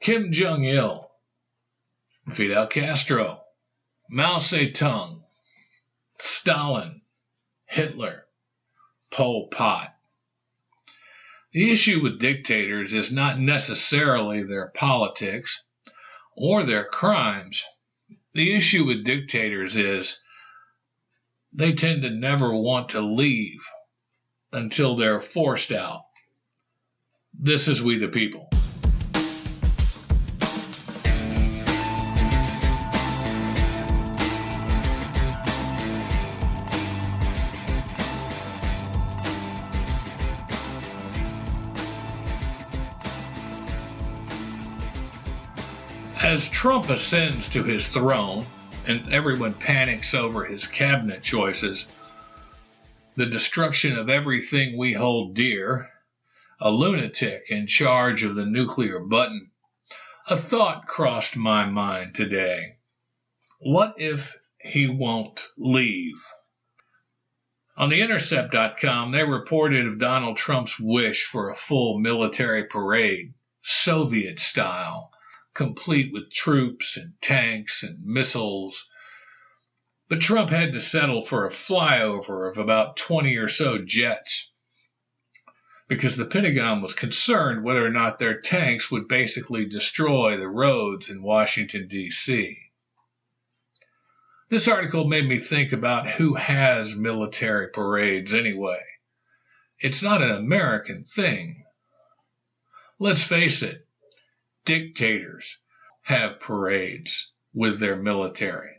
Kim Jong-il, Fidel Castro, Mao Zedong, Stalin, Hitler, Pol Pot. The issue with dictators is not necessarily their politics or their crimes. The issue with dictators is they tend to never want to leave until they're forced out. This is We the People. As Trump ascends to his throne and everyone panics over his cabinet choices, the destruction of everything we hold dear, a lunatic in charge of the nuclear button, a thought crossed my mind today. What if he won't leave? On TheIntercept.com, they reported of Donald Trump's wish for a full military parade, Soviet style, complete with troops and tanks and missiles. But Trump had to settle for a flyover of about 20 or so jets because the Pentagon was concerned whether or not their tanks would basically destroy the roads in Washington, D.C. This article made me think about who has military parades anyway. It's not an American thing. Let's face it. Dictators have parades with their military.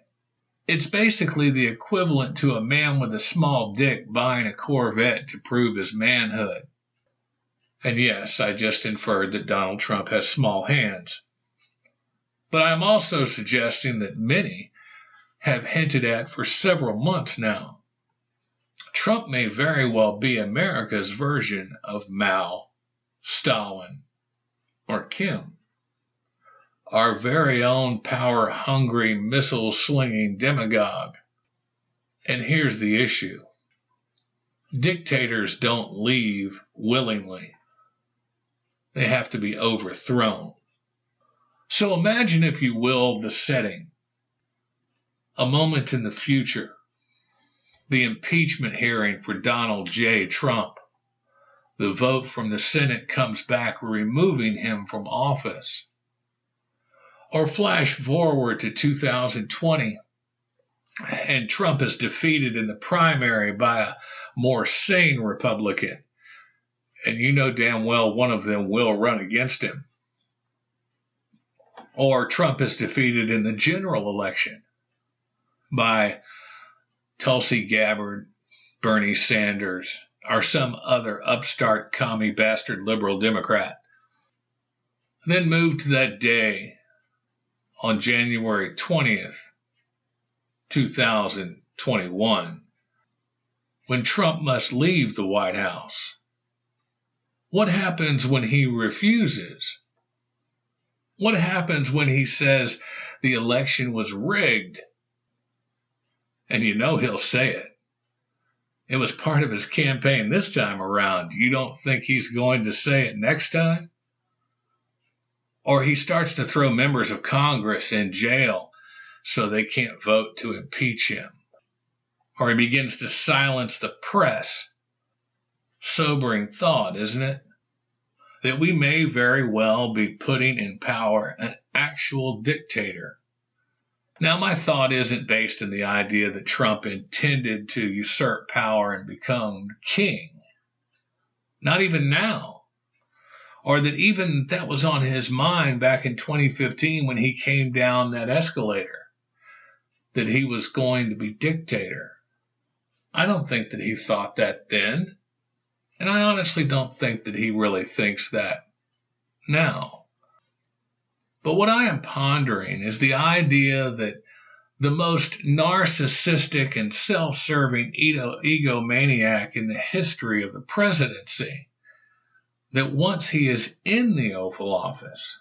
It's basically the equivalent to a man with a small dick buying a Corvette to prove his manhood. And yes, I just inferred that Donald Trump has small hands. But I'm also suggesting that many have hinted at for several months now. Trump may very well be America's version of Mao, Stalin, or Kim. Our very own power-hungry, missile-slinging demagogue. And here's the issue. Dictators don't leave willingly. They have to be overthrown. So imagine, if you will, the setting. A moment in the future. The impeachment hearing for Donald J. Trump. The vote from the Senate comes back removing him from office. Or flash forward to 2020, and Trump is defeated in the primary by a more sane Republican, and you know damn well one of them will run against him. Or Trump is defeated in the general election by Tulsi Gabbard, Bernie Sanders, or some other upstart commie bastard liberal Democrat. Then move to that day on January 20th, 2021, when Trump must leave the White House. What happens when he refuses? What happens when he says the election was rigged? And you know he'll say it. It was part of his campaign this time around. You don't think he's going to say it next time? Or he starts to throw members of Congress in jail so they can't vote to impeach him. Or he begins to silence the press. Sobering thought, isn't it? That we may very well be putting in power an actual dictator. Now, my thought isn't based in the idea that Trump intended to usurp power and become king. Not even now. Or that even that was on his mind back in 2015 when he came down that escalator, that he was going to be dictator. I don't think that he thought that then, and I honestly don't think that he really thinks that now. But what I am pondering is the idea that the most narcissistic and self-serving egomaniac in the history of the presidency, that once he is in the Oval Office,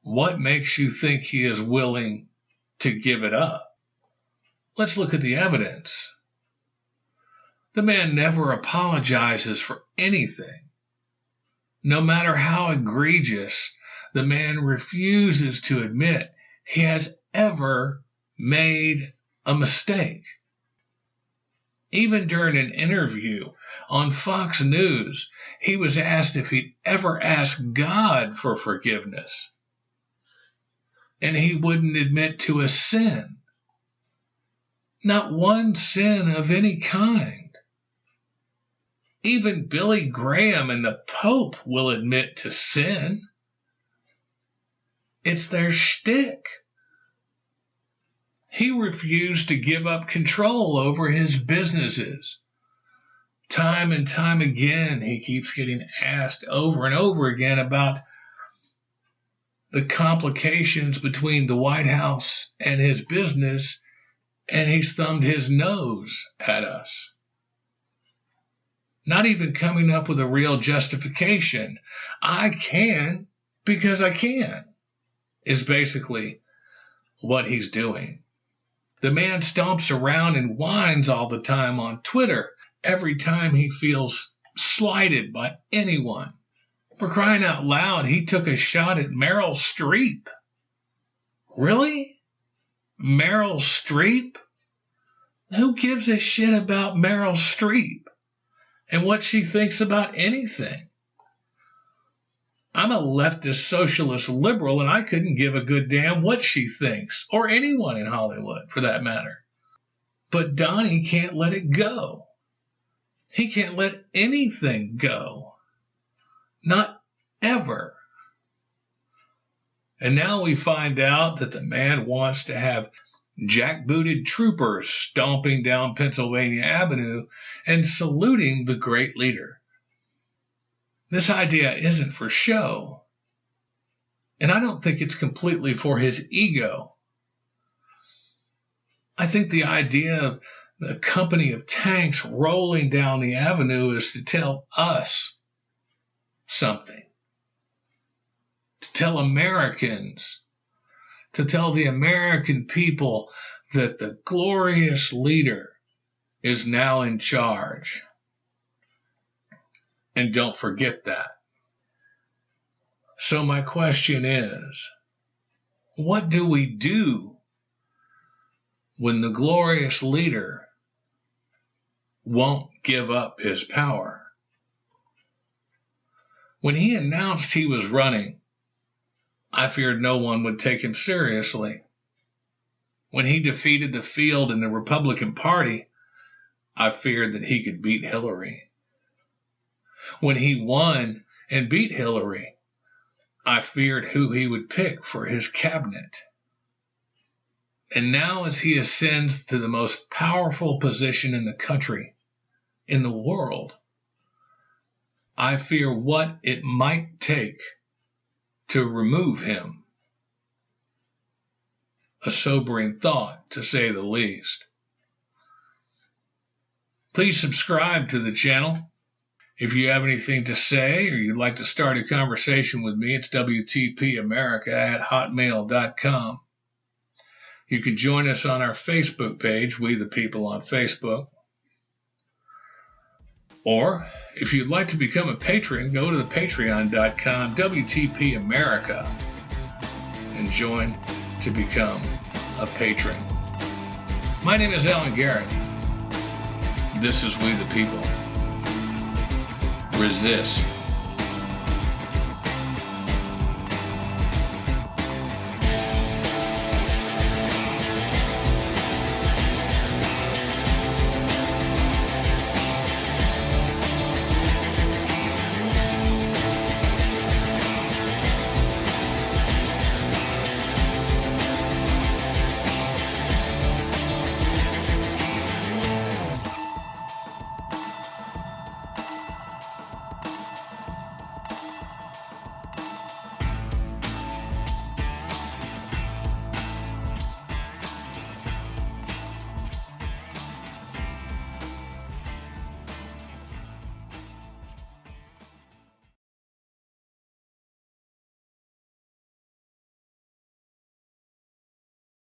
what makes you think he is willing to give it up? Let's look at the evidence. The man never apologizes for anything. No matter how egregious the man refuses to admit he has ever made a mistake. Even during an interview on Fox News, he was asked if he'd ever asked God for forgiveness. And he wouldn't admit to a sin. Not one sin of any kind. Even Billy Graham and the Pope will admit to sin. It's their shtick. He refused to give up control over his businesses. Time and time again, he keeps getting asked over and over again about the complications between the White House and his business, and he's thumbed his nose at us. Not even coming up with a real justification. I can because I can, is basically what he's doing. The man stomps around and whines all the time on Twitter every time he feels slighted by anyone. For crying out loud, he took a shot at Meryl Streep. Really? Meryl Streep? Who gives a shit about Meryl Streep and what she thinks about anything? I'm a leftist socialist liberal, and I couldn't give a good damn what she thinks, or anyone in Hollywood, for that matter. But Donnie can't let it go. He can't let anything go. Not ever. And now we find out that the man wants to have jackbooted troopers stomping down Pennsylvania Avenue and saluting the great leader. This idea isn't for show, and I don't think it's completely for his ego. I think the idea of a company of tanks rolling down the avenue is to tell us something, to tell Americans, to tell the American people that the glorious leader is now in charge. And don't forget that. So my question is, what do we do when the glorious leader won't give up his power? When he announced he was running, I feared no one would take him seriously. When he defeated the field in the Republican Party, I feared that he could beat Hillary. When he won and beat Hillary, I feared who he would pick for his cabinet. And now as he ascends to the most powerful position in the country, in the world, I fear what it might take to remove him. A sobering thought, to say the least. Please subscribe to the channel. If you have anything to say or you'd like to start a conversation with me, it's WTPAmerica@hotmail.com. You can join us on our Facebook page, We the People on Facebook. Or if you'd like to become a patron, go to the patreon.com, WTP America, and join to become a patron. My name is Alan Garrett. This is We the People. Resist.